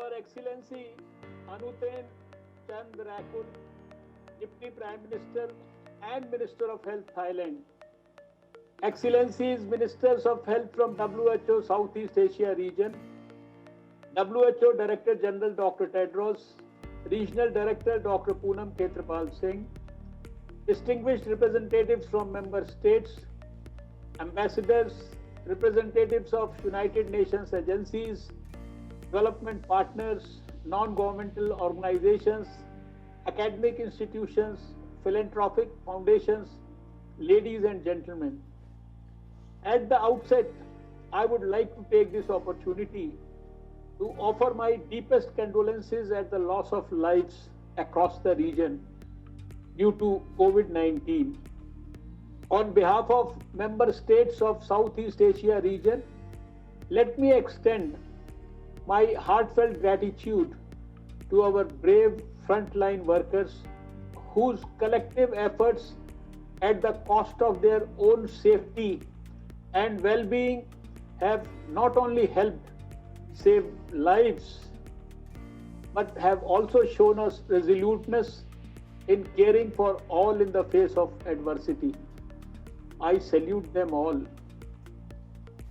Your Excellency Anutin Chand Rakul, Deputy Prime Minister and Minister of Health, Thailand. Excellencies, Ministers of Health from WHO Southeast Asia region, WHO Director General Dr. Tedros, Regional Director Dr. Poonam Khetrapal Singh, distinguished representatives from member states, ambassadors, representatives of United Nations agencies, development partners, non-governmental organizations, academic institutions, philanthropic foundations, ladies and gentlemen. At the outset, I would like to take this opportunity to offer my deepest condolences at the loss of lives across the region due to COVID-19. On behalf of member states of Southeast Asia region, let me extend my heartfelt gratitude to our brave frontline workers whose collective efforts at the cost of their own safety and well-being have not only helped save lives but have also shown us resoluteness in caring for all in the face of adversity. I salute them all.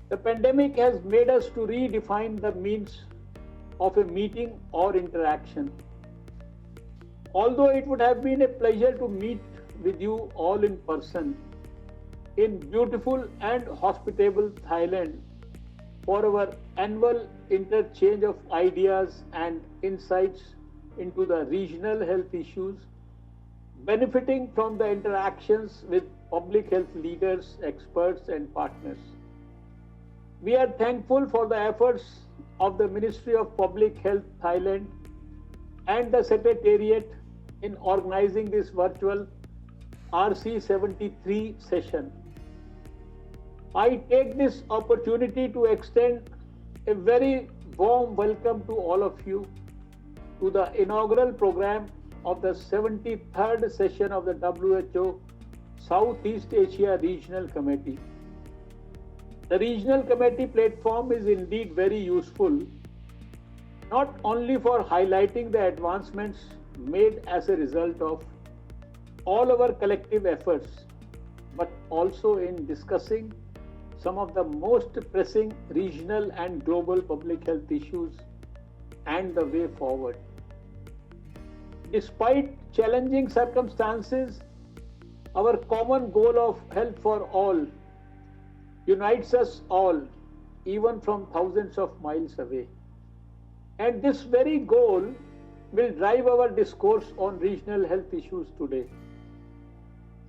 The pandemic has made us to redefine the means of a meeting or interaction. Although it would have been a pleasure to meet with you all in person in beautiful and hospitable Thailand for our annual interchange of ideas and insights into the regional health issues, benefiting from the interactions with public health leaders, experts, and partners. We are thankful for the efforts of the Ministry of Public Health Thailand and the Secretariat in organizing this virtual RC73 session. I take this opportunity to extend a very warm welcome to all of you to the inaugural program of the 73rd session of the WHO Southeast Asia Regional Committee. The Regional Committee platform is indeed very useful, not only for highlighting the advancements made as a result of all our collective efforts, but also in discussing some of the most pressing regional and global public health issues and the way forward. Despite challenging circumstances, our common goal of health for all unites us all, even from thousands of miles away. And this very goal will drive our discourse on regional health issues today.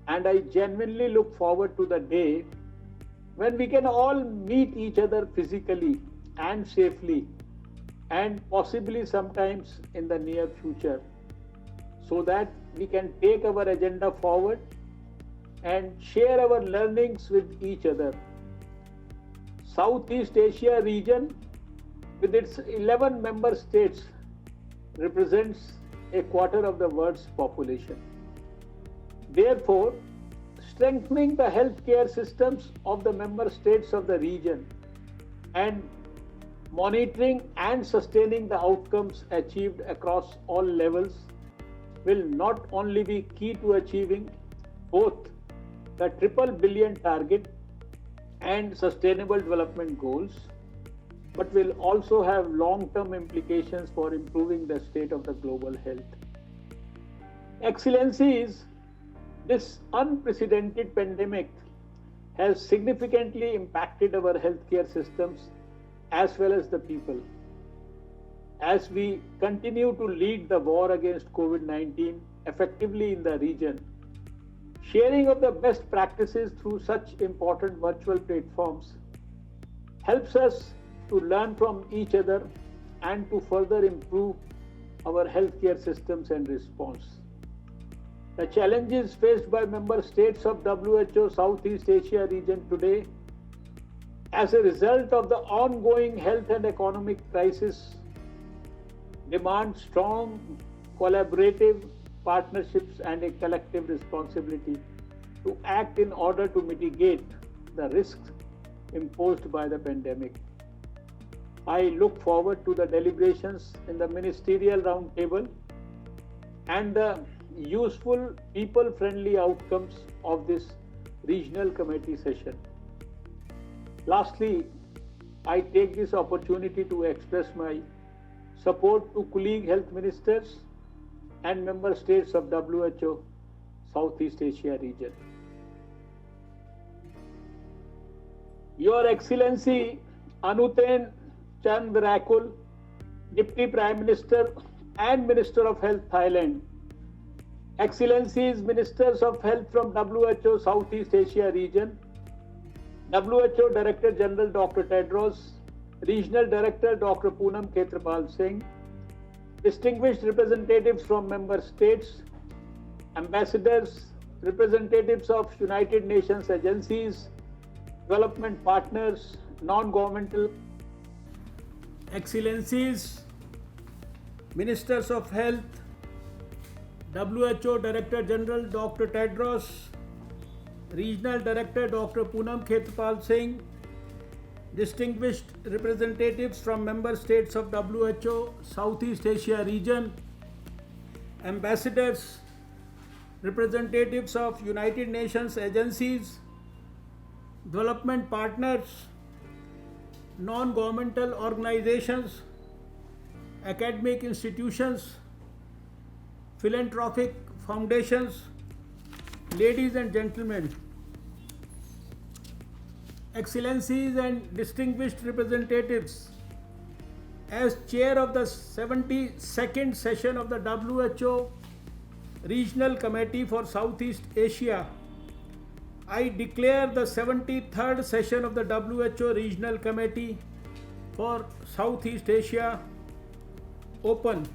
And I genuinely look forward to the day when we can all meet each other physically and safely, and possibly sometimes in the near future, so that we can take our agenda forward and share our learnings with each other. Southeast Asia region, with its 11 member states, represents a quarter of the world's population. Therefore, strengthening the healthcare systems of the member states of the region and monitoring and sustaining the outcomes achieved across all levels will not only be key to achieving both the triple billion target and sustainable development goals, but will also have long-term implications for improving the state of the global health. Excellencies, this unprecedented pandemic has significantly impacted our healthcare systems as well as the people. As we continue to lead the war against COVID-19 effectively in the region, sharing of the best practices through such important virtual platforms helps us to learn from each other and to further improve our healthcare systems and response. The challenges faced by member states of WHO Southeast Asia region today as a result of the ongoing health and economic crisis demand strong collaborative partnerships and a collective responsibility to act in order to mitigate the risks imposed by the pandemic. I look forward to the deliberations in the ministerial roundtable and the useful, people-friendly outcomes of this regional committee session. Lastly, I take this opportunity to express my support to colleague health ministers and member states of WHO Southeast Asia region. Your Excellency Anutin Chand Rakul, Deputy Prime Minister and Minister of Health Thailand, Excellencies Ministers of Health from WHO Southeast Asia region, WHO Director General Dr. Tedros, Regional Director Dr. Poonam Khetrapal Singh, distinguished representatives from member states, ambassadors, representatives of United Nations agencies, development partners, non-governmental Excellencies, Ministers of Health, WHO Director General Dr. Tedros, Regional Director Dr. Poonam Khetrapal Singh, distinguished representatives from member states of WHO Southeast Asia region, ambassadors, representatives of United Nations agencies, development partners, non-governmental organizations, academic institutions, philanthropic foundations, ladies and gentlemen, Excellencies and distinguished representatives, as chair of the 72nd session of the WHO Regional Committee for Southeast Asia, I declare the 73rd session of the WHO Regional Committee for Southeast Asia open.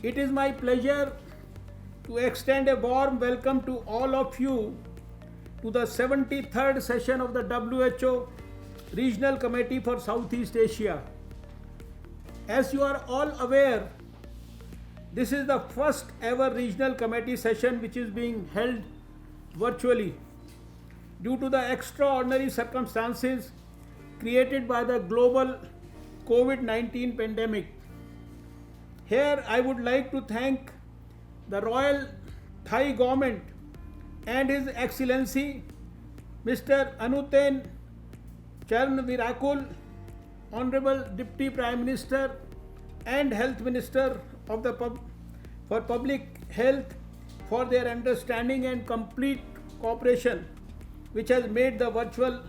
It is my pleasure to extend a warm welcome to all of you to the 73rd session of the WHO Regional Committee for Southeast Asia. As you are all aware, this is the first ever regional committee session which is being held virtually due to the extraordinary circumstances created by the global COVID-19 pandemic. Here I would like to thank the Royal Thai Government and His Excellency Mr. Anutin Chand Rakul, Honorable Deputy Prime Minister and Health Minister of the for Public Health for their understanding and complete cooperation which has made the virtual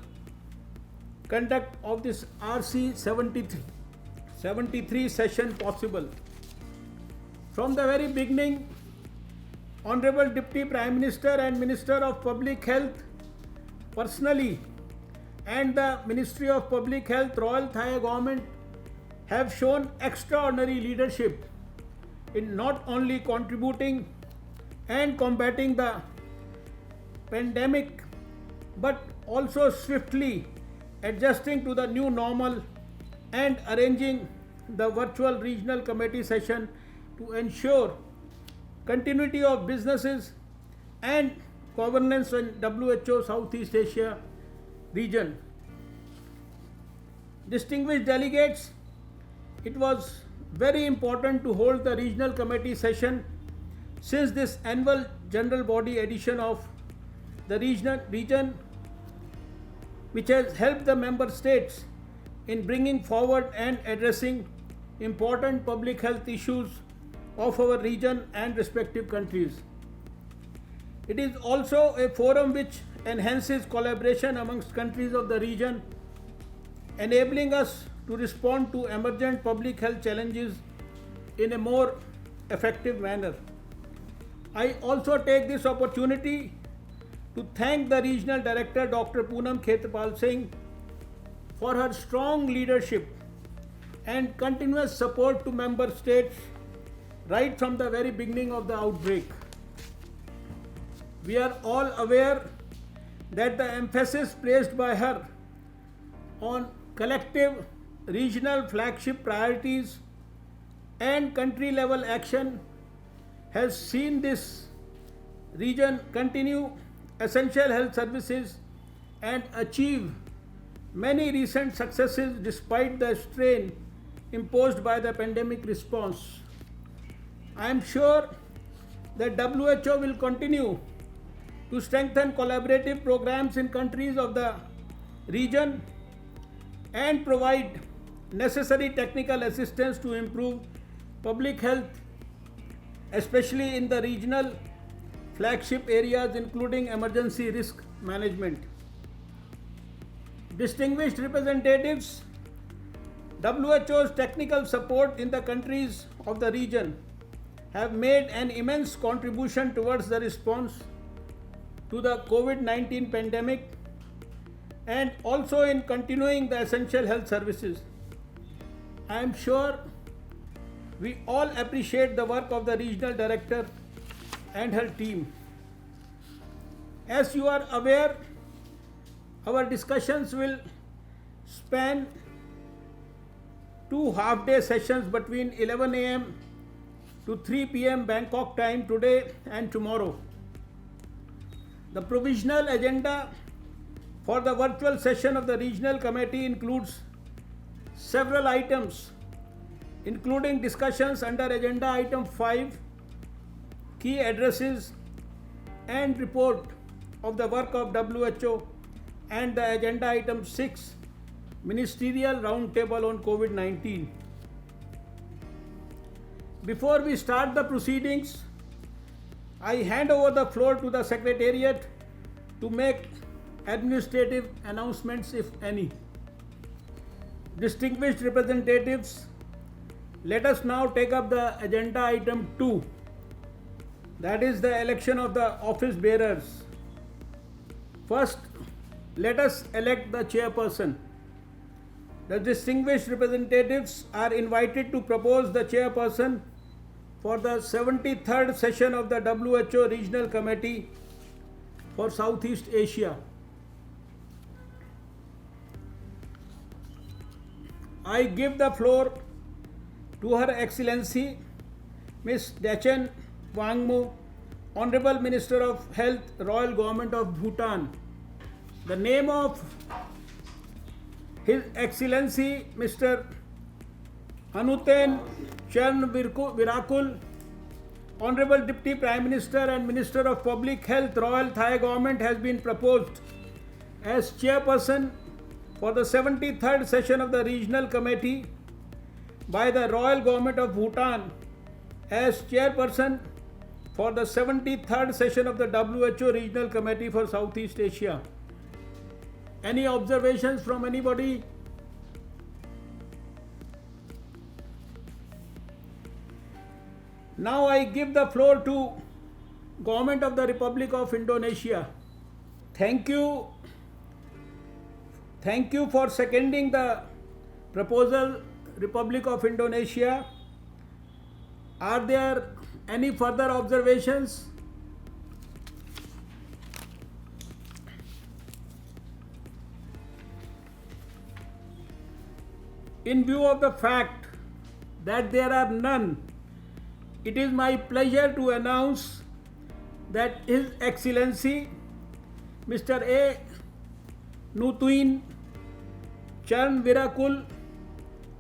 conduct of this RC 73 session possible. From the very beginning, Honorable Deputy Prime Minister and Minister of Public Health personally and the Ministry of Public Health, Royal Thai Government have shown extraordinary leadership in not only contributing and combating the pandemic but also swiftly adjusting to the new normal and arranging the virtual regional committee session to ensure continuity of businesses and governance in WHO Southeast Asia region. Distinguished delegates, it was very important to hold the regional committee session since this annual general body edition of the region which has helped the member states in bringing forward and addressing important public health issues of our region and respective countries. It is also a forum which enhances collaboration amongst countries of the region, enabling us to respond to emergent public health challenges in a more effective manner. I also take this opportunity to thank the Regional Director Dr. Poonam Khetrapal Singh for her strong leadership and continuous support to member states right from the very beginning of the outbreak. We are all aware that the emphasis placed by her on collective regional flagship priorities and country level action has seen this region continue essential health services and achieve many recent successes despite the strain imposed by the pandemic response. I am sure that WHO will continue to strengthen collaborative programs in countries of the region and provide necessary technical assistance to improve public health, especially in the regional flagship areas including emergency risk management. Distinguished representatives, WHO's technical support in the countries of the region have made an immense contribution towards the response to the COVID-19 pandemic and also in continuing the essential health services. I am sure we all appreciate the work of the regional director and her team. As you are aware, our discussions will span 2 half-day sessions between 11 a.m. to 3 p.m. Bangkok time today and tomorrow. The provisional agenda for the virtual session of the regional committee includes several items, including discussions under agenda item 5, key addresses and report of the work of WHO, and the agenda item 6, ministerial roundtable on COVID-19. Before we start the proceedings, I hand over the floor to the Secretariat to make administrative announcements, if any. Distinguished representatives, let us now take up the agenda item 2, that is the election of the office bearers. First, let us elect the chairperson. The distinguished representatives are invited to propose the chairperson for the 73rd session of the WHO Regional Committee for Southeast Asia. I give the floor to Her Excellency Ms. Dachen Wangmo, Honorable Minister of Health, Royal Government of Bhutan. The name of His Excellency Mr. Anutin Charnvirakul, Honorable Deputy Prime Minister and Minister of Public Health, Royal Thai Government, has been proposed as chairperson for the 73rd session of the Regional Committee by the Royal Government of Bhutan as chairperson for the 73rd session of the WHO Regional Committee for Southeast Asia. Any observations from anybody? Now I give the floor to Government of the Republic of Indonesia. Thank you for seconding the proposal, Republic of Indonesia. Are there any further observations? In view of the fact that there are none, it is my pleasure to announce that His Excellency Mr. A. Nutuin Charnvirakul,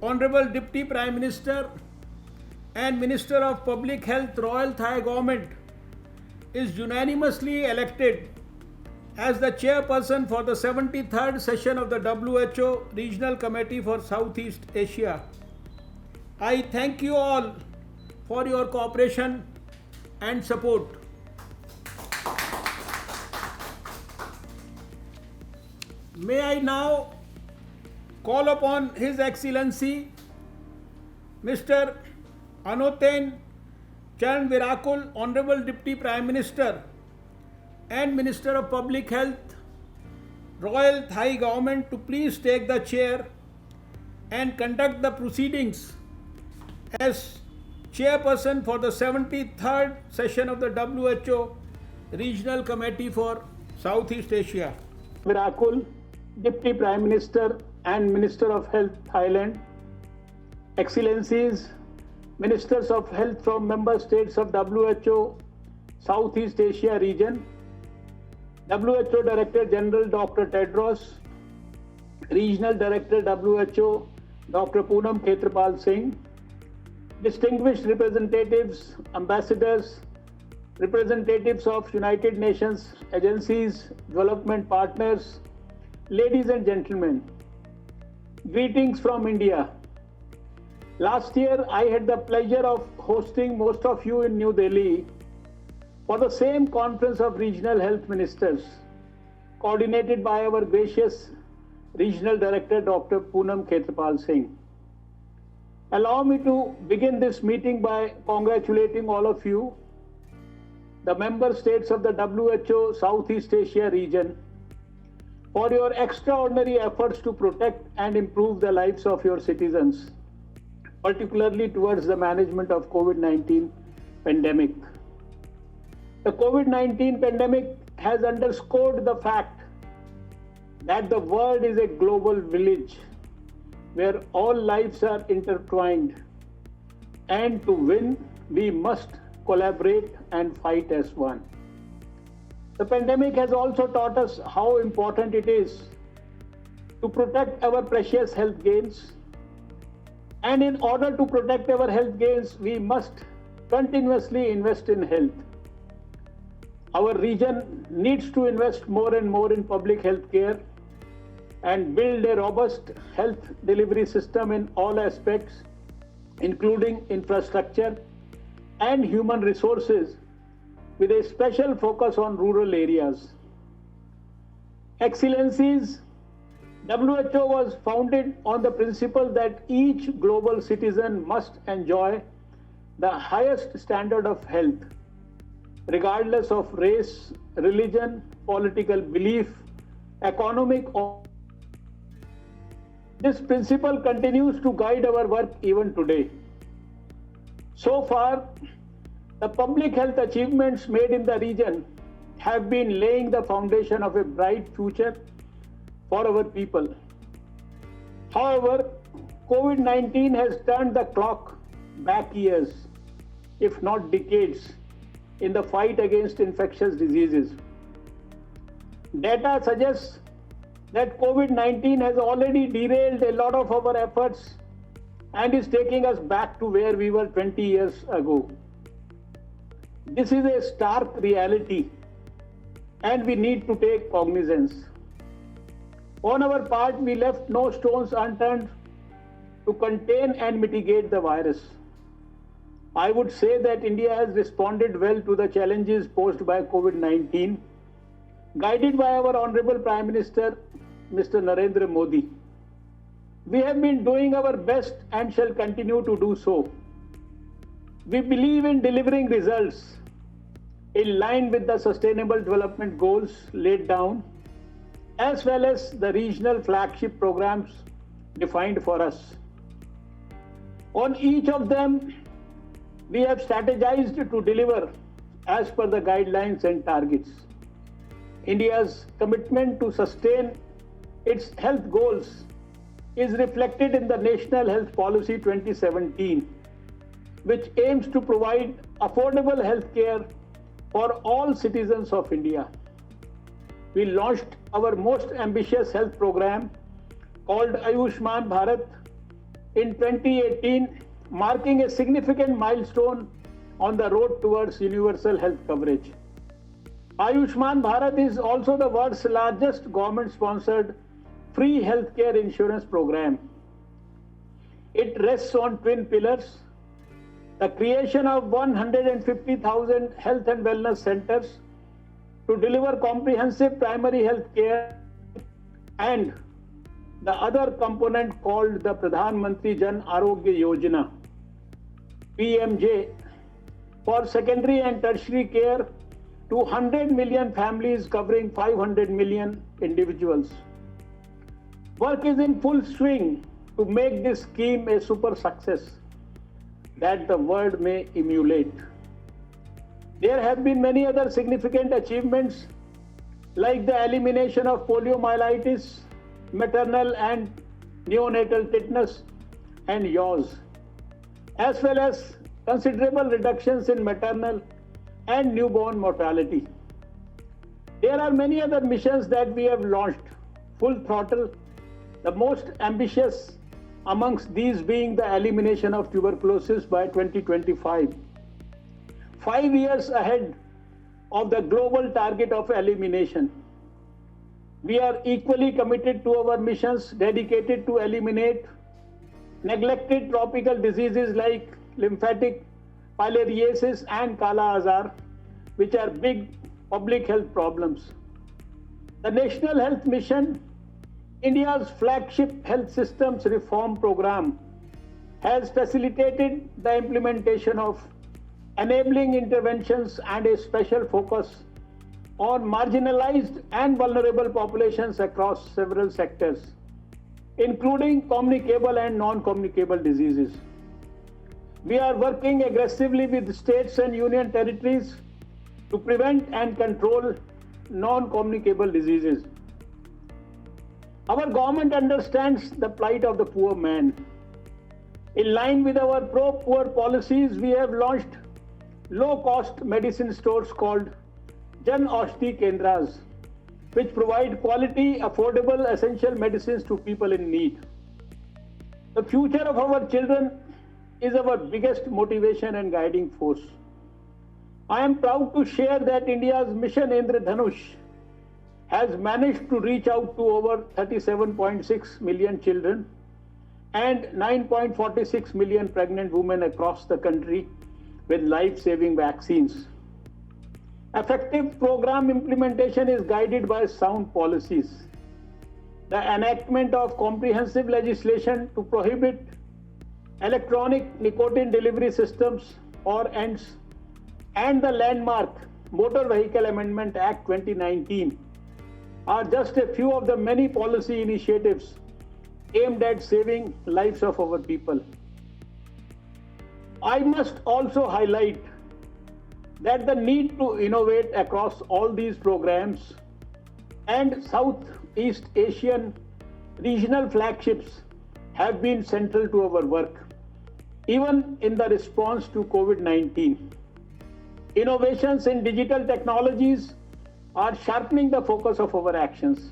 Honorable Deputy Prime Minister and Minister of Public Health, Royal Thai Government, is unanimously elected as the chairperson for the 73rd session of the WHO Regional Committee for Southeast Asia. I thank you all for your cooperation and support. May I now call upon His Excellency Mr. Anutin Charnvirakul, Honorable Deputy Prime Minister and Minister of Public Health, Royal Thai Government, to please take the chair and conduct the proceedings as chairperson for the 73rd session of the WHO Regional Committee for Southeast Asia. Virakul, Deputy Prime Minister and Minister of Health, Thailand. Excellencies, Ministers of Health from member states of WHO Southeast Asia region, WHO Director General Dr. Tedros, Regional Director WHO Dr. Poonam Khetrapal Singh, distinguished representatives, ambassadors, representatives of United Nations agencies, development partners, ladies and gentlemen, greetings from India. Last year, I had the pleasure of hosting most of you in New Delhi for the same conference of regional health ministers, coordinated by our gracious Regional Director Dr. Poonam Khetrapal Singh. Allow me to begin this meeting by congratulating all of you, the member states of the WHO Southeast Asia region, for your extraordinary efforts to protect and improve the lives of your citizens, particularly towards the management of COVID-19 pandemic. The COVID-19 pandemic has underscored the fact that the world is a global village where all lives are intertwined, and to win, we must collaborate and fight as one. The pandemic has also taught us how important it is to protect our precious health gains. And in order to protect our health gains, we must continuously invest in health. Our region needs to invest more and more in public health care and build a robust health delivery system in all aspects, including infrastructure and human resources, with a special focus on rural areas. Excellencies, WHO was founded on the principle that each global citizen must enjoy the highest standard of health, regardless of race, religion, political belief, economic or. This principle continues to guide our work even today. So far, the public health achievements made in the region have been laying the foundation of a bright future for our people. However, COVID-19 has turned the clock back years, if not decades, in the fight against infectious diseases. Data suggests that COVID-19 has already derailed a lot of our efforts and is taking us back to where we were 20 years ago. This is a stark reality, and we need to take cognizance. On our part, we left no stones unturned to contain and mitigate the virus. I would say that India has responded well to the challenges posed by COVID-19, guided by our Honorable Prime Minister, Mr. Narendra Modi. We have been doing our best and shall continue to do so. We believe in delivering results in line with the Sustainable Development Goals laid down, as well as the regional flagship programs defined for us. On each of them, we have strategized to deliver as per the guidelines and targets. India's commitment to sustain its health goals is reflected in the National Health Policy 2017, which aims to provide affordable health care for all citizens of India. We launched our most ambitious health program called Ayushman Bharat in 2018, marking a significant milestone on the road towards universal health coverage. Ayushman Bharat is also the world's largest government-sponsored free healthcare insurance program. It rests on twin pillars: the creation of 150,000 health and wellness centers to deliver comprehensive primary health care, and the other component called the Pradhan Mantri Jan Arogya Yojana, PMJ, for secondary and tertiary care to 100 million families covering 500 million individuals. Work is in full swing to make this scheme a super success that the world may emulate. There have been many other significant achievements like the elimination of poliomyelitis, maternal and neonatal tetanus and yaws, as well as considerable reductions in maternal and newborn mortality. There are many other missions that we have launched full throttle, the most ambitious amongst these being the elimination of tuberculosis by 2025. 5 years ahead of the global target of elimination. We are equally committed to our missions dedicated to eliminate neglected tropical diseases like lymphatic filariasis and Kala Azar, which are big public health problems. The National Health Mission, India's flagship health systems reform program, has facilitated the implementation of enabling interventions and a special focus on marginalized and vulnerable populations across several sectors, including communicable and non-communicable diseases. We are working aggressively with states and union territories to prevent and control non-communicable diseases. Our government understands the plight of the poor man. In line with our pro-poor policies, we have launched low-cost medicine stores called Jan Aushadhi Kendras, which provide quality, affordable, essential medicines to people in need. The future of our children is our biggest motivation and guiding force. I am proud to share that India's Mission Indradhanush has managed to reach out to over 37.6 million children and 9.46 million pregnant women across the country with life-saving vaccines. Effective program implementation is guided by sound policies. The enactment of comprehensive legislation to prohibit electronic nicotine delivery systems or ENDS and the landmark Motor Vehicle Amendment Act 2019 are just a few of the many policy initiatives aimed at saving lives of our people. I must also highlight that the need to innovate across all these programs and Southeast Asian regional flagships have been central to our work, even in the response to COVID-19. Innovations in digital technologies are sharpening the focus of our actions.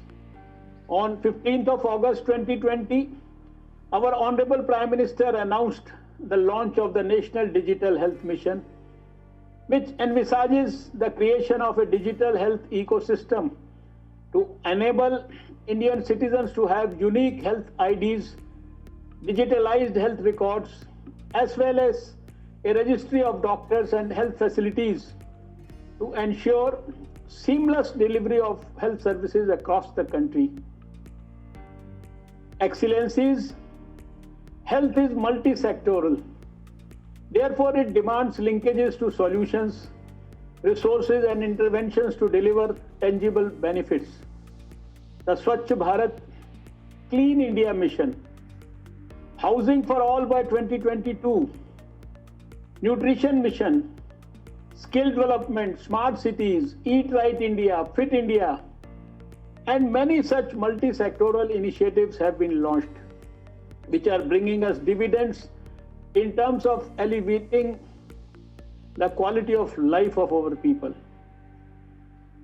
On 15th of August 2020, our Honorable Prime Minister announced the launch of the National Digital Health Mission, which envisages the creation of a digital health ecosystem to enable Indian citizens to have unique health IDs, digitalized health records, as well as a registry of doctors and health facilities to ensure seamless delivery of health services across the country. Excellencies, health is multi-sectoral. Therefore, it demands linkages to solutions, resources and interventions to deliver tangible benefits. The Swachh Bharat Clean India Mission, Housing for All by 2022, Nutrition Mission, Skill Development, Smart Cities, Eat Right India, Fit India, and many such multi-sectoral initiatives have been launched, which are bringing us dividends in terms of elevating the quality of life of our people.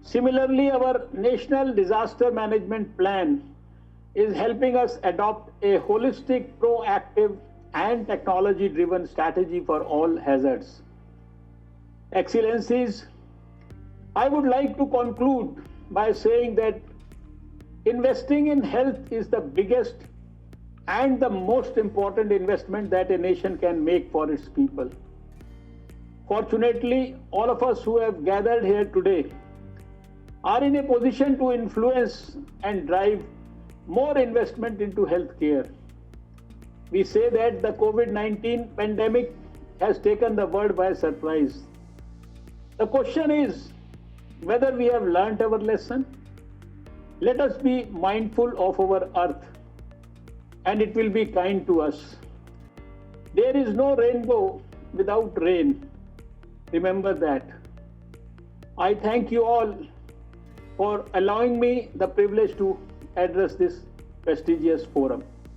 Similarly, our National Disaster Management Plan is helping us adopt a holistic, proactive, and technology-driven strategy for all hazards. Excellencies, I would like to conclude by saying that investing in health is the biggest and the most important investment that a nation can make for its people. Fortunately, all of us who have gathered here today are in a position to influence and drive more investment into healthcare. We say that the COVID-19 pandemic has taken the world by surprise. The question is whether we have learnt our lesson. Let us be mindful of our earth, and it will be kind to us. There is no rainbow without rain. Remember that. I thank you all for allowing me the privilege to address this prestigious forum.